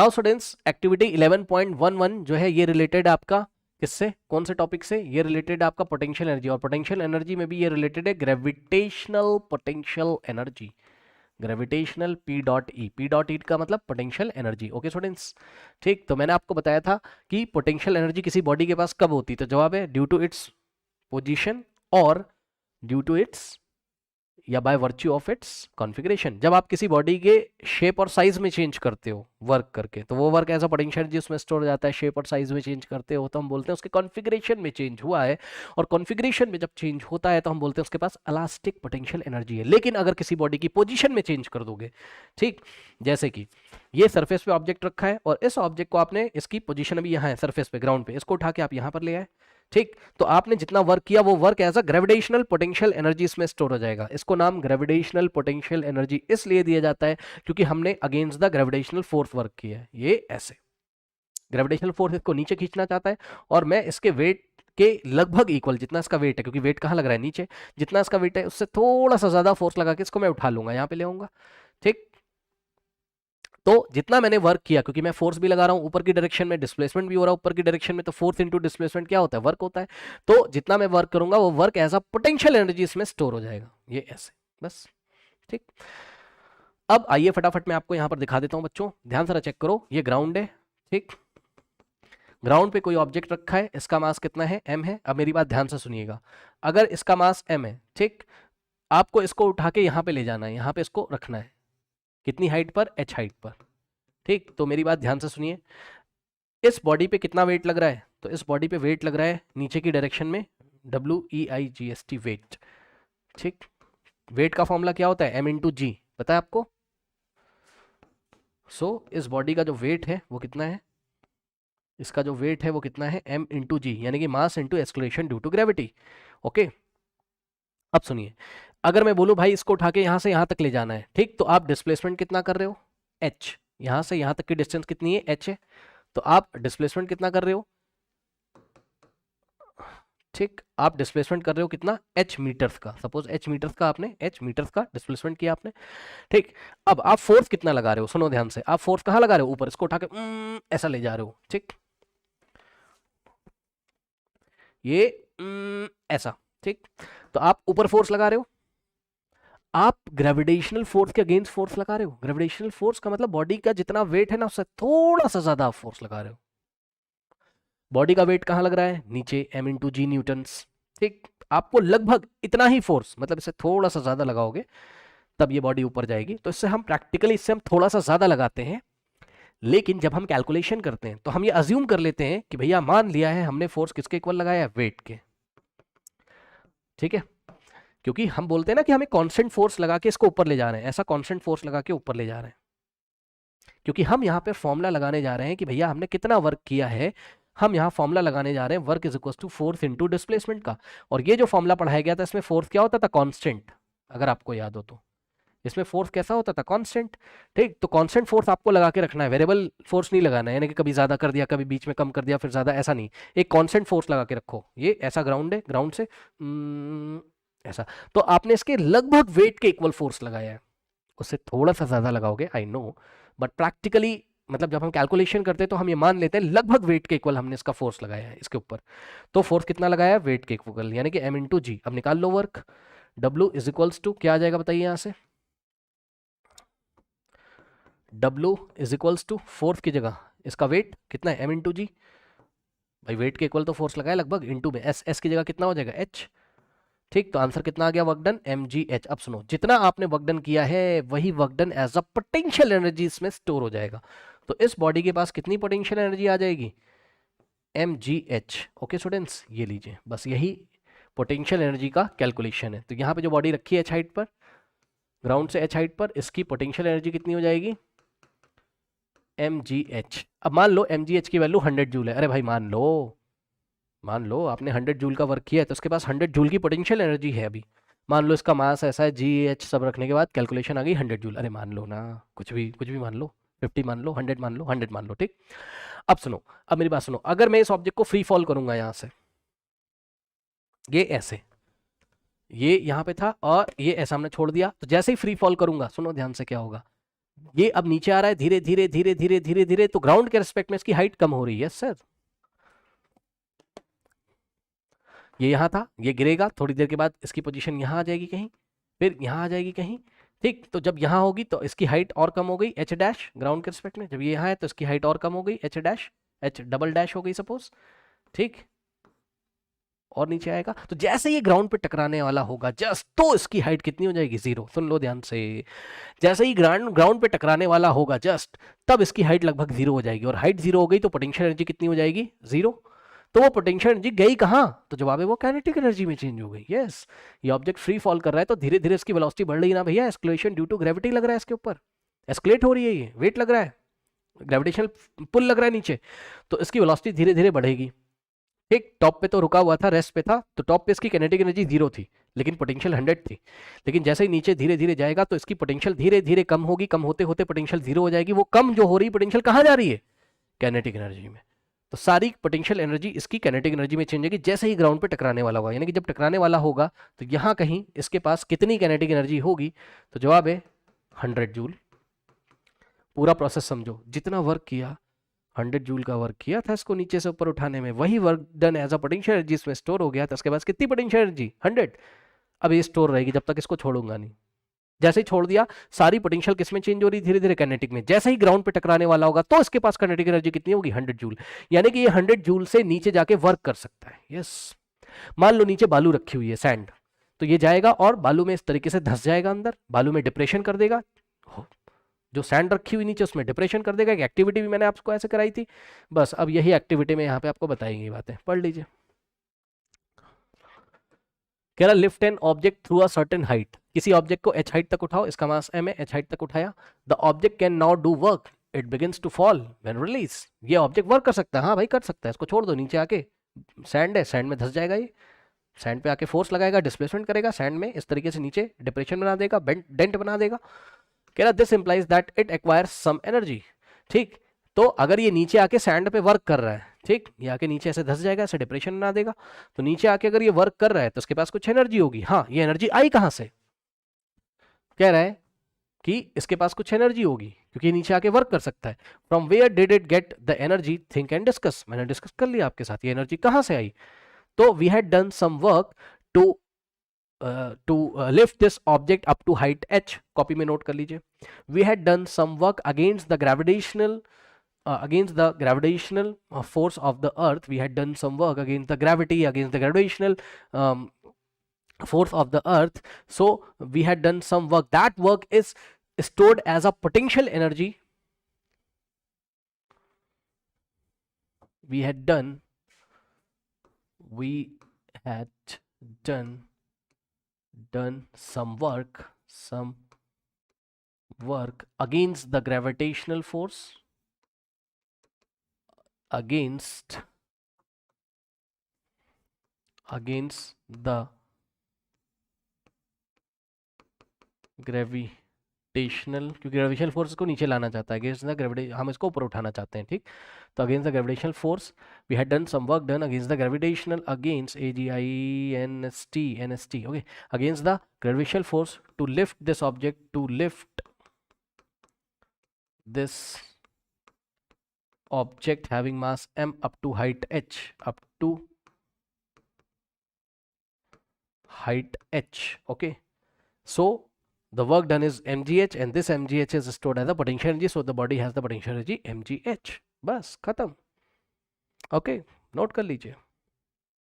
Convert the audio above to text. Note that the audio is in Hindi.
नाउ स्टूडेंट्स एक्टिविटी 11.11 जो है ये रिलेटेड आपका किससे, कौन से टॉपिक से, ये रिलेटेड आपका पोटेंशियल एनर्जी, और पोटेंशियल एनर्जी में भी ये रिलेटेड है gravitational potential energy, gravitational P dot E का मतलब पोटेंशियल एनर्जी। ओके स्टूडेंट्स, ठीक। तो मैंने आपको बताया था कि पोटेंशियल एनर्जी किसी बॉडी के पास कब होती है, तो जवाब है ड्यू टू इट्स पोजीशन और ड्यू टू इट्स या by virtue of its configuration. जब आप किसी बॉडी के शेप और साइज में चेंज करते हो वर्क करके, तो वो work as a potential energy उसमें स्टोर हो जाता है। शेप और साइज में चेंज करते हो तो हम बोलते हैं उसके कॉन्फ़िगरेशन में चेंज हुआ है, और कॉन्फ़िगरेशन में जब चेंज होता है तो हम बोलते हैं उसके पास इलास्टिक पोटेंशियल एनर्जी है। लेकिन अगर किसी बॉडी की पोजीशन में चेंज कर दोगे, ठीक, जैसे कि ये सरफेस पे ऑब्जेक्ट रखा है और इस ऑब्जेक्ट को आपने, इसकी पोजीशन अभी यहाँ है सरफेस पे ग्राउंड पे, इसको उठा के आप यहाँ पर ले आए, ठीक, तो आपने जितना वर्क किया वो work as a gravitational potential energy इसमें स्टोर हो जाएगा। इसको नाम ग्रेविटेशनल पोटेंशियल एनर्जी इसलिए दिया जाता है क्योंकि हमने against the gravitational force work किया है। ये ऐसे ग्रेविटेशनल फोर्स इसको नीचे खींचना चाहता है और मैं इसके वेट के लगभग इक्वल, जितना इसका वेट है, क्योंकि वेट कहाँ लग रहा है नीचे, जितना इसका वेट है उससे थोड़ा सा ज्यादा फोर्स लगा के इसको मैं उठा लूंगा, यहाँ पे ले आऊंगा, ठीक। तो जितना मैंने वर्क किया, क्योंकि मैं फोर्स भी लगा रहा हूं ऊपर की डायरेक्शन में, डिस्प्लेसमेंट भी हो रहा है ऊपर की डायरेक्शन में, तो फोर्स इंटू डिस्प्लेसमेंट क्या होता है, वर्क होता है। तो जितना मैं वर्क करूंगा वो work as a potential energy इसमें स्टोर हो जाएगा, ये ऐसे, बस, ठीक। अब आइए फटाफट मैं आपको यहां पर दिखा देता हूं बच्चों, ध्यान से चेक करो। ये ग्राउंड है, ठीक, ग्राउंड पे कोई ऑब्जेक्ट रखा है, इसका मास कितना है, m है। अब मेरी बात ध्यान से सुनिएगा, अगर इसका मास m है, ठीक, आपको इसको उठा के यहां पे ले जाना है, यहां पे इसको रखना है, कितनी हाइट पर, h हाइट पर, ठीक। तो मेरी बात ध्यान से सुनिए, इस बॉडी पे कितना वेट लग रहा है, तो इस बॉडी पे वेट लग रहा है नीचे की डायरेक्शन में WEIGST वेट, ठीक। वेट का फॉर्मूला क्या होता है, m इंटू जी, पता है आपको। सो इस बॉडी का जो वेट है वो कितना है, इसका जो वेट है वो कितना है, m इंटू जी, यानी कि mass into acceleration due to gravity. Okay, अब सुनिए, अगर मैं बोलूं भाई इसको उठा के यहां से यहां तक ले जाना है, ठीक, तो आप डिस्प्लेसमेंट कितना कर रहे हो, h, यहां से यहां तक की डिस्टेंस कितनी है, h है, तो आप डिस्प्लेसमेंट कितना कर रहे हो, ठीक, आप डिस्प्लेसमेंट कर रहे हो कितना, h मीटर्स का, सपोज h मीटर्स का, आपने h मीटर्स का डिस्प्लेसमेंट किया आपने, ठीक। अब आप फोर्स कितना लगा रहे हो, सुनो ध्यान से, आप फोर्स कहां लगा रहे हो, ऊपर, इसको उठा के ऐसा ले जा रहे हो, ठीक, ये ऐसा, ठीक। तो आप ऊपर फोर्स लगा रहे हो, आप ग्रेविटेशनल फोर्स के अगेंस्ट फोर्स लगा रहे हो। ग्रेविटेशनल फोर्स का मतलब बॉडी का जितना वेट है ना उससे थोड़ा सा ज्यादा आप फोर्स लगा रहे हो। बॉडी का वेट कहां लग रहा है, नीचे, m इंटू जी न्यूटन्स, ठीक। आपको लगभग इतना ही फोर्स, मतलब इससे थोड़ा सा ज्यादा लगाओगे तब ये बॉडी ऊपर जाएगी। तो इससे हम प्रैक्टिकली, इससे हम थोड़ा सा ज्यादा लगाते हैं, लेकिन जब हम कैलकुलेशन करते हैं तो हम ये अज्यूम कर लेते हैं कि भैया मान लिया है हमने फोर्स किसके इक्वल लगाया है, वेट के, ठीक है। क्योंकि हम बोलते हैं ना कि हमें कांस्टेंट फोर्स लगा के इसको ऊपर ले जा रहे हैं, ऐसा कांस्टेंट फोर्स लगा के ऊपर ले जा रहे हैं, क्योंकि हम यहाँ पे फॉर्मूला लगाने जा रहे हैं कि भैया हमने कितना वर्क किया है, हम यहाँ फॉर्मूला लगाने जा रहे हैं work is equal to force into displacement का। और ये जो फॉर्मूला पढ़ाया गया था इसमें फोर्स क्या होता था, कांस्टेंट, अगर आपको याद हो तो इसमें फोर्स कैसा होता था, कांस्टेंट, ठीक। तो कांस्टेंट फोर्स आपको लगा के रखना है, वेरिएबल फोर्स नहीं लगाना है, यानी कि कभी ज्यादा कर दिया कभी बीच में कम कर दिया फिर ज्यादा, ऐसा नहीं, एक कांस्टेंट फोर्स लगा के रखो। ये ऐसा ग्राउंड है, ग्राउंड से ऐसा, तो आपने इसके लगभग वेट के इक्वल फोर्स लगाया है, उससे थोड़ा सा ज्यादा लगाओगे आई नो, बट प्रैक्टिकली मतलब जब हम कैलकुलेशन करते हैं तो हम ये मान लेते हैं लगभग वेट के इक्वल हमने इसका फोर्स लगाया है इसके ऊपर। तो फोर्स कितना लगाया है, वेट के इक्वल, यानी कि m इंटू जी। अब निकाल लो work, W is equals to क्या आ जाएगा बताइए यहां से, W is equals to force की जगह इसका वेट कितना है, m इंटू जी, भाई वेट के इक्वल तो फोर्स लगाया लगभग, इंटू में s की जगह कितना हो जाएगा, h, ठीक। तो आंसर कितना आ गया, वर्क डन mgh। अब सुनो, जितना आपने वर्क डन किया है वही work done as a potential energy इसमें स्टोर हो जाएगा। तो इस बॉडी के पास कितनी पोटेंशियल एनर्जी आ जाएगी, mgh। ओके स्टूडेंट्स, ये लीजिए, बस यही पोटेंशियल एनर्जी का कैलकुलेशन है। तो यहाँ पे जो बॉडी रखी है h हाइट पर, ग्राउंड से h हाइट पर, इसकी पोटेंशियल एनर्जी कितनी हो जाएगी, mgh। अब मान लो mgh की वैल्यू 100 जूल है, अरे भाई मान लो आपने 100 जूल का वर्क किया है तो उसके पास 100 जूल की पोटेंशियल एनर्जी है अभी। मान लो इसका मास ऐसा है, जी एच सब रखने के बाद कैलकुलेशन आ गई 100 जूल, अरे मान लो ना, कुछ भी मान लो, 50 मान लो, 100 मान लो, 100 मान लो, ठीक। अब सुनो, अब मेरी बात सुनो, अगर मैं इस ऑब्जेक्ट को फ्री फॉल करूंगा यहां से, ये ऐसे, ये यहां पे था और ये ऐसा हमने छोड़ दिया, तो जैसे ही फ्री फॉल करूंगा, सुनो ध्यान से क्या होगा, ये अब नीचे आ रहा है धीरे धीरे धीरे धीरे धीरे धीरे, तो ग्राउंड के रिस्पेक्ट में इसकी हाइट कम हो रही है सर। ये यहां था, ये गिरेगा, थोड़ी देर के बाद इसकी पोजीशन यहां आ जाएगी कहीं, फिर यहां आ जाएगी कहीं, ठीक। तो जब यहां होगी तो इसकी हाइट और कम हो गई एच डैश ग्राउंड के रिस्पेक्ट में, जब ये यहां है तो इसकी हाइट और कम हो गई H dash, H double dash हो गई सपोज, ठीक। और नीचे आएगा तो जैसे ये ग्राउंड पे टकराने वाला होगा जस्ट, तो इसकी हाइट कितनी हो जाएगी, जीरो। सुन लो ध्यान से, जैसे ही ग्राउंड पे टकराने वाला होगा जस्ट, तब इसकी हाइट लगभग जीरो हो जाएगी, और हाइट जीरो हो गई तो पोटेंशियल एनर्जी कितनी हो जाएगी, जीरो। तो वो पोटेंशियल एनर्जी गई कहां, तो जवाब है वो काइनेटिक एनर्जी में चेंज हो गई। यस, ये ऑब्जेक्ट फ्री फॉल कर रहा है तो धीरे धीरे इसकी वेलोसिटी बढ़ रही है ना भैया, एस्केलेशन ड्यू टू ग्रेविटी लग रहा है इसके ऊपर, एस्केलेट हो रही है, ये वेट लग रहा है, ग्रेविटेशनल पुल लग रहा है नीचे, तो इसकी वेलोसिटी धीरे धीरे बढ़ेगी, ठीक। टॉप पे तो रुका हुआ था, रेस्ट पे था, तो टॉप पे इसकी काइनेटिक एनर्जी जीरो थी लेकिन पोटेंशियल 100 थी। लेकिन जैसे ही नीचे धीरे धीरे जाएगा तो इसकी पोटेंशियल धीरे धीरे कम होगी, कम होते होते पोटेंशियल जीरो हो जाएगी। वो कम जो हो रही पोटेंशियल कहाँ जा रही है, काइनेटिक एनर्जी में। तो सारी पोटेंशियल एनर्जी इसकी काइनेटिक एनर्जी में चेंज होगी जैसे ही ग्राउंड पे टकराने वाला होगा, यानी कि जब टकराने वाला होगा तो यहाँ कहीं इसके पास कितनी काइनेटिक एनर्जी होगी, तो जवाब है 100 जूल। पूरा प्रोसेस समझो, जितना वर्क किया 100 जूल का वर्क किया था इसको नीचे से ऊपर उठाने में, वही work done as a potential energy इसमें स्टोर हो गया था। उसके बाद कितनी पोटेंशियल एनर्जी, 100। अब ये स्टोर रहेगी जब तक इसको छोड़ूंगा नहीं। जैसे ही छोड़ दिया सारी पोटेंशियल किसमें चेंज हो रही, धीरे धीरे काइनेटिक में। जैसे ही ग्राउंड पे टकराने वाला होगा तो इसके पास काइनेटिक एनर्जी कितनी होगी, 100 जूल। यानी कि ये 100 जूल से नीचे जाके वर्क कर सकता है। यस, मान लो नीचे बालू रखी हुई है, सैंड, तो ये जाएगा और बालू में इस तरीके से धंस जाएगा अंदर, बालू में डिप्रेशन कर देगा, जो सैंड रखी हुई नीचे उसमें डिप्रेशन कर देगा। एक एक्टिविटी भी मैंने आपको ऐसे कराई थी, बस अब यही एक्टिविटी में यहाँ पे आपको बताएंगे बातें, पढ़ लीजिए। कह रहा lift an object through a certain height, किसी ऑब्जेक्ट को h हाइट तक उठाओ, इसका मास m है, h हाइट तक उठाया, the object can now do work, it begins to fall when release. ये ऑब्जेक्ट वर्क कर सकता है, हाँ भाई कर सकता है, इसको छोड़ दो, नीचे आके सैंड है, सैंड में धंस जाएगा, ये सैंड पे आके फोर्स लगाएगा, डिस्प्लेसमेंट करेगा सैंड में, इस तरीके से नीचे डिप्रेशन बना देगा, डेंट बना देगा। कह रहा this implies that it acquires some energy, ठीक। तो अगर ये नीचे आके सैंड पे वर्क कर रहा है, ठीक, ये आके नीचे ऐसे धंस जाएगा, ऐसे डिप्रेशन बना देगा, तो नीचे आके अगर ये वर्क कर रहा है तो उसके पास कुछ एनर्जी होगी। हाँ, ये एनर्जी आई कहां से, कह रहा है कि इसके पास कुछ एनर्जी होगी क्योंकि ये नीचे आके वर्क कर सकता है। From where did it get the energy, think and discuss, मैंने डिस्कस कर लिया आपके साथ, ये एनर्जी कहां से आई। तो we had done some work to lift this object up to height h, copy में नोट कर लीजिए। We had done some work against the gravitational force of the earth, we had done some work against the gravity, against the gravitational force of the earth. So we had done some work, that work is stored as a potential energy. We had done some work against the gravitational force, against the gravitational, क्योंकि ग्रेविटेशनल फोर्स को नीचे लाना चाहता है, अगेंस्ट द ग्रेविटेशन, हम इसको ऊपर उठाना चाहते हैं, ठीक। तो against the gravitational force we had done some work done against the gravitational, against AGINST, okay, against the gravitational force to lift this object, to lift this object having mass m up to height h, okay. So the work done is mgh and this mgh is stored as a potential energy, so the body has the potential energy mgh, बस खत्म, ओके, नोट कर लीजिए।